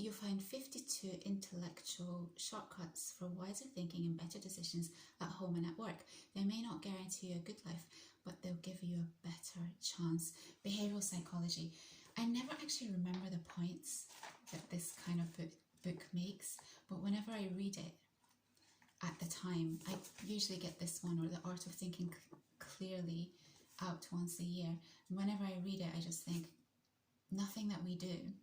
You'll find 52 intellectual shortcuts for wiser thinking and better decisions at home and at work. They may not guarantee you a good life, but they'll give you a better chance. Behavioral psychology. I never actually remember the points that this kind of book makes, but whenever I read it at the time, I usually get this one or The Art of Thinking Clearly out once a year. And whenever I read it, I just think, nothing that we do,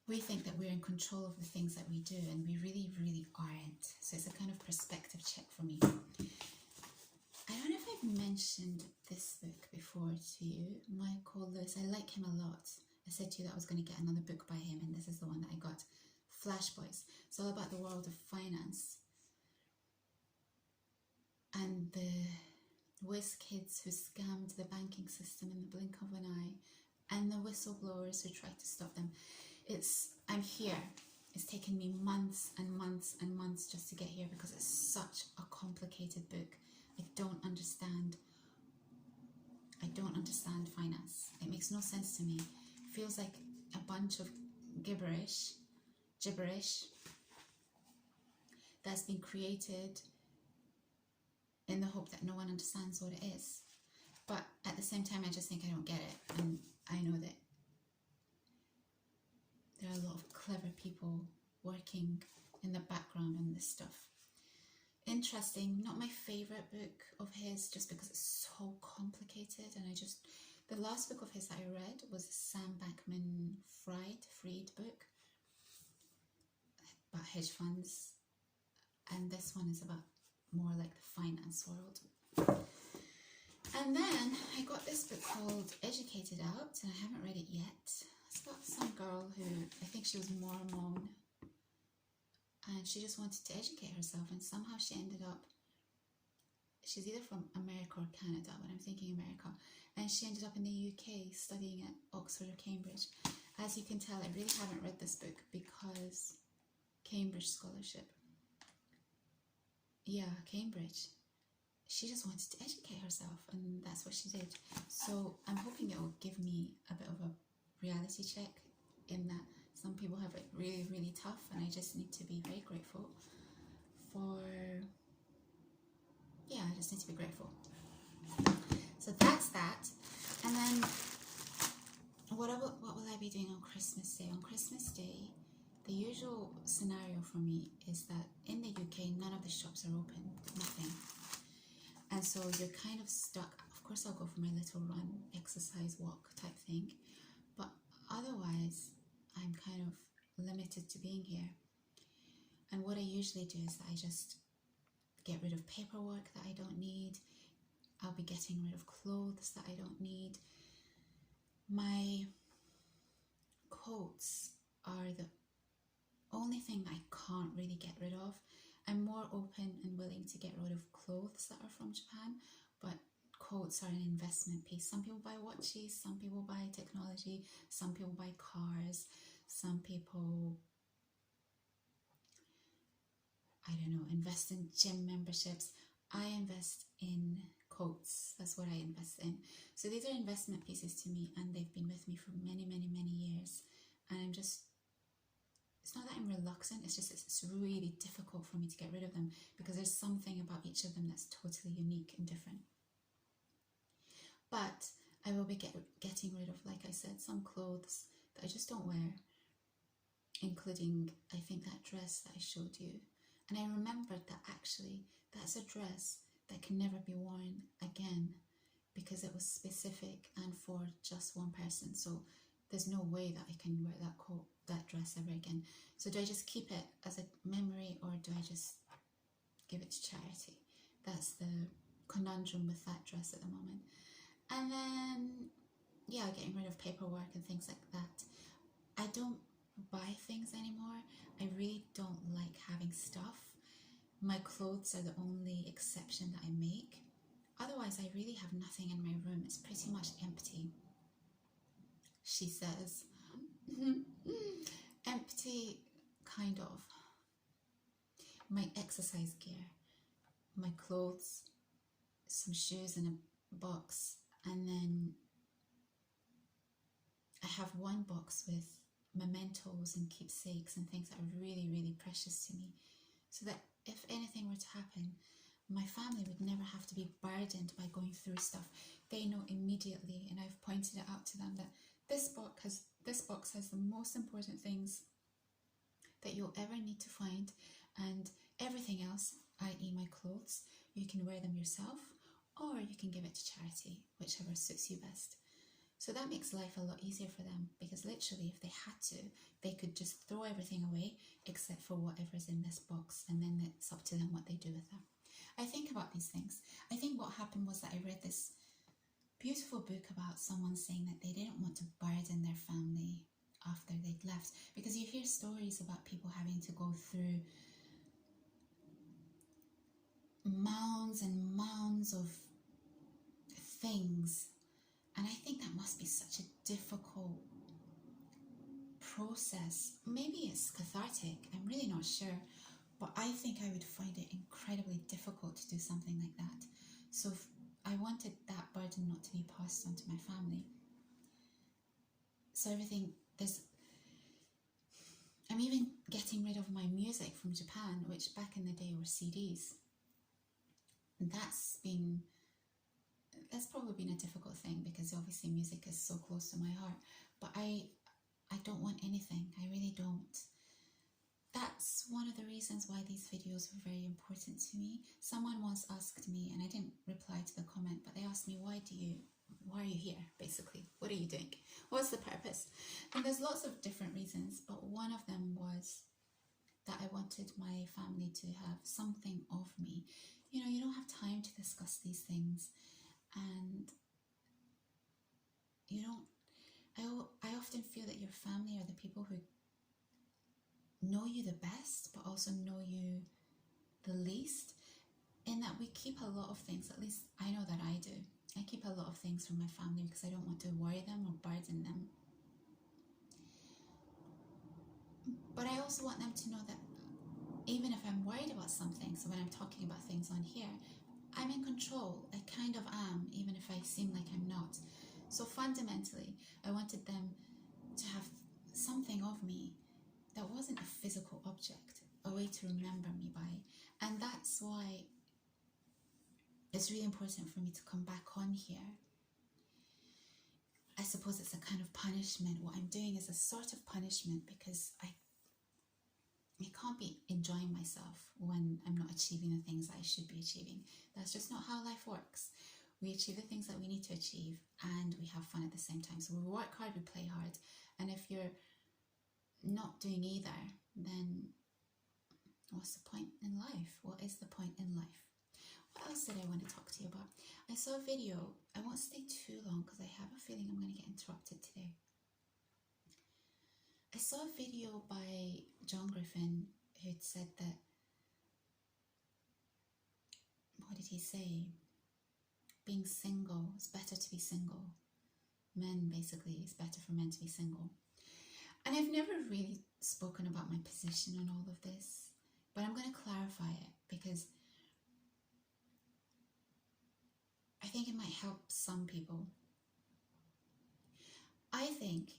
we think that we're in control of the things that we do, and we really, really aren't. So it's a kind of perspective check for me. I don't know if I've mentioned this book before to you, Michael Lewis. I like him a lot. I said to you that I was going to get another book by him, and this is the one that I got. Flash Boys. It's all about the world of finance and the whiz kids who scammed the banking system in the blink of an eye, and the whistleblowers who tried to stop them. I'm here. It's taken me months and months and months just to get here because it's such a complicated book. I don't understand finance. It makes no sense to me. It feels like a bunch of gibberish that's been created in the hope that no one understands what it is. But at the same time, I just think I don't get it. And I know that there are a lot of clever people working in the background on this stuff. Interesting, not my favourite book of his just because it's so complicated, and the last book of his that I read was a Sam Bankman-Fried book about hedge funds, and this one is about more like the finance world. And then I got this book called Educated Out, and I haven't read it yet. It's about some girl who, I think she was Mormon, and she just wanted to educate herself, and somehow she ended up, she's either from America or Canada, but I'm thinking America, and she ended up in the UK studying at Oxford or Cambridge. As you can tell, I really haven't read this book because Cambridge scholarship. Yeah, Cambridge. She just wanted to educate herself, and that's what she did. So I'm hoping it will give me a bit of a reality check in that some people have it really, really tough, and I just need to be very grateful I just need to be grateful. So that's that. And then what will I be doing on Christmas Day? On Christmas Day, the usual scenario for me is that in the UK, none of the shops are open, nothing. And so you're kind of stuck. Of course, I'll go for my little run, exercise, walk type thing. But otherwise, I'm kind of limited to being here. And what I usually do is that I just get rid of paperwork that I don't need. I'll be getting rid of clothes that I don't need. My coats are the only thing that I can't really get rid of. I'm more open and willing to get rid of clothes that are from Japan, but coats are an investment piece. Some people buy watches, some people buy technology, some people buy cars, some people, I don't know, invest in gym memberships. I invest in coats. That's what I invest in. So these are investment pieces to me, and they've been with me for many, many, many years. And it's not that I'm reluctant, it's really difficult for me to get rid of them because there's something about each of them that's totally unique and different. But I will be getting rid of, like I said, some clothes that I just don't wear, including, I think, that dress that I showed you. And I remembered that actually that's a dress that can never be worn again because it was specific and for just one person. So there's no way that I can wear that dress ever again. So do I just keep it as a memory, or do I just give it to charity? That's the conundrum with that dress at the moment. And then, yeah, getting rid of paperwork and things like that. I don't buy things anymore. I really don't like having stuff. My clothes are the only exception that I make. Otherwise, I really have nothing in my room. It's pretty much empty, she says. Empty, kind of. My exercise gear, my clothes, some shoes in a box, and then I have one box with mementos and keepsakes and things that are really, really precious to me, so that if anything were to happen, my family would never have to be burdened by going through stuff. They know immediately, and I've pointed it out to them, that this box has the most important things that you'll ever need to find, and everything else, i.e. my clothes, you can wear them yourself, or you can give it to charity, whichever suits you best. So that makes life a lot easier for them, because literally if they had to, they could just throw everything away except for whatever's in this box, and then it's up to them what they do with them. I think about these things. I think what happened was that I read this beautiful book about someone saying that they didn't want to burden their family after they'd left, because you hear stories about people having to go through mounds and mounds of things, and I think that must be such a difficult process. Maybe it's cathartic, I'm really not sure, but I think I would find it incredibly difficult to do something like that. So I wanted that burden not to be passed on to my family. So I'm even getting rid of my music from Japan, which back in the day were CDs. And that's probably been a difficult thing, because obviously music is so close to my heart. But I don't want anything, I really don't. That's one of the reasons why these videos were very important to me. Someone once asked me, and I didn't reply to the comment, but they asked me, why are you here, basically? What are you doing? What's the purpose? And there's lots of different reasons, but one of them was that I wanted my family to have something of me. You know, you don't have time to discuss these things, and you don't, I often feel that your family are the people who know you the best, but also know you the least, in that we keep a lot of things, at least I know that I do. I keep a lot of things from my family because I don't want to worry them or burden them. But I also want them to know that even if I'm worried about something, so when I'm talking about things on here, I'm in control. I kind of am, even if I seem like I'm not. So fundamentally, I wanted them to have something of me that wasn't a physical object, a way to remember me by. And that's why it's really important for me to come back on here. I suppose it's a kind of punishment. What I'm doing is a sort of punishment, because I can't be enjoying myself when I'm not achieving the things I should be achieving. That's just not how life works. We achieve the things that we need to achieve, and we have fun at the same time. So we work hard, we play hard. And if you're not doing either, then what's the point in life? What is the point in life? What else did I want to talk to you about? I saw a video. I won't stay too long because I have a feeling I'm going to get interrupted today. I saw a video by John Griffin who'd said that, what did he say? Being single, it's better to be single. Men, basically, it's better for men to be single. And I've never really spoken about my position on all of this, but I'm going to clarify it because I think it might help some people. I think,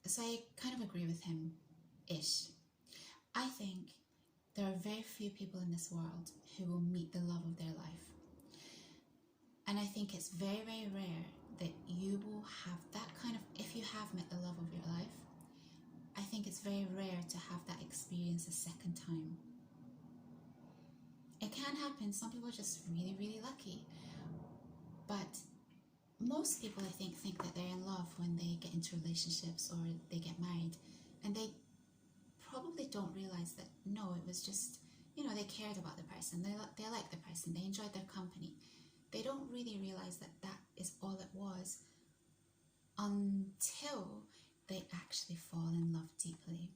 so I kind of agree with him-ish. I think there are very few people in this world who will meet the love of their life. And I think it's very, very rare that you will have that kind of, if you have met the love of your life, I think it's very rare to have that experience a second time. It can happen. Some people are just really, really lucky. But most people, I think that they're in love when they get into relationships or they get married. And they probably don't realize that, no, it was just, you know, they cared about the person. They liked the person. They enjoyed their company. They don't really realize that that is all it was until they actually fall in love deeply.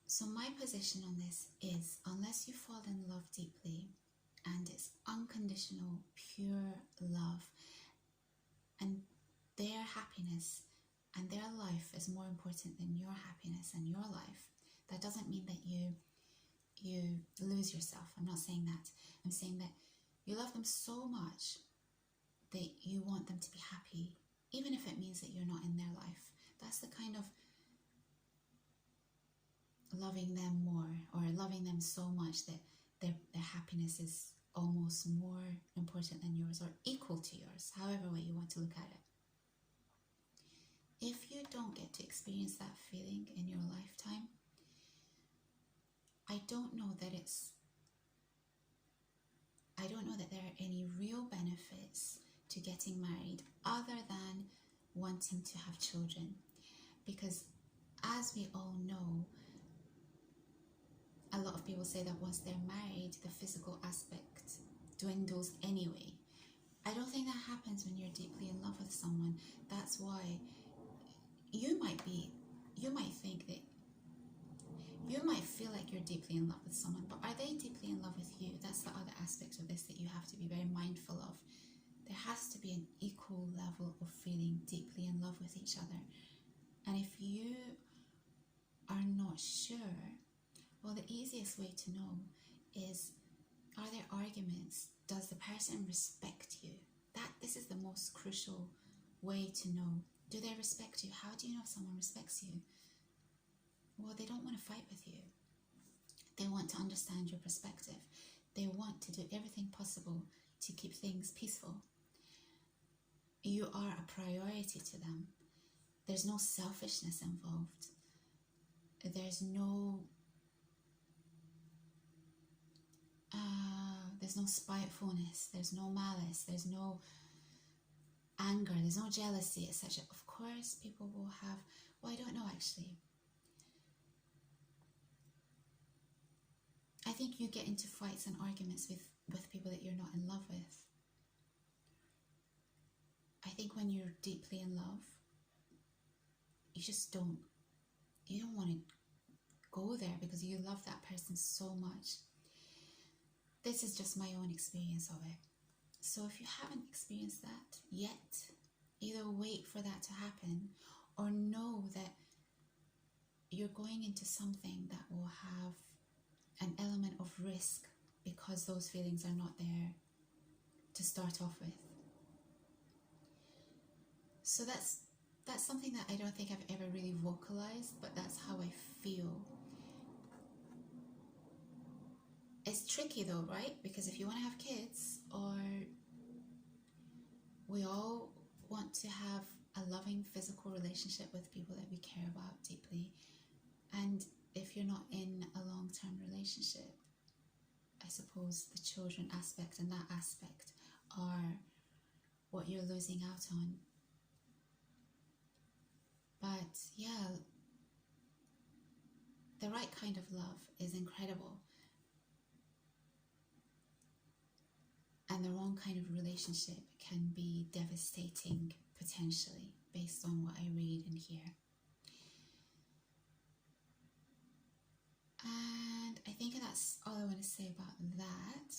So my position on this is, unless you fall in love deeply, and it's unconditional, pure love, and their happiness and their life is more important than your happiness and your life, that doesn't mean that you lose yourself. I'm not saying that. I'm saying that you love them so much that you want them to be happy, even if it means that you're not in their life. That's the kind kind of loving them more, or loving them so much that their happiness is almost more important than yours, or equal to yours, however way you want to look at it. If you don't get to experience that feeling in your lifetime, I don't know that there are any real benefits to getting married other than wanting to have children. Because as we all know, a lot of people say that once they're married, the physical aspect dwindles anyway. I don't think that happens when you're deeply in love with someone. That's why you might think that you might feel like you're deeply in love with someone, but are they deeply in love with you? That's the other aspect of this that you have to be very mindful of. There has to be an equal level of feeling deeply in love with each other. And if you are not sure, well, the easiest way to know is, are there arguments? Does the person respect you? This is the most crucial way to know. Do they respect you? How do you know if someone respects you? Well, they don't want to fight with you. They want to understand your perspective. They want to do everything possible to keep things peaceful. You are a priority to them. There's no selfishness involved. There's no spitefulness. There's no malice. There's no anger. There's no jealousy, etc. Of course, people will have, well, I don't know actually. I think you get into fights and arguments with people that you're not in love with. I think when you're deeply in love, you don't want to go there because you love that person so much. This is just my own experience of it. So if you haven't experienced that yet, either wait for that to happen or know that you're going into something that will have an element of risk because those feelings are not there to start off with. So that's something that I don't think I've ever really vocalized, but that's how I feel. It's tricky though, right? Because if you want to have kids, or we all want to have a loving physical relationship with people that we care about deeply, and if you're not in a long-term relationship, I suppose the children aspect and that aspect are what you're losing out on. But yeah, the right kind of love is incredible. And the wrong kind of relationship can be devastating, potentially, based on what I read and hear. And I think that's all I want to say about that.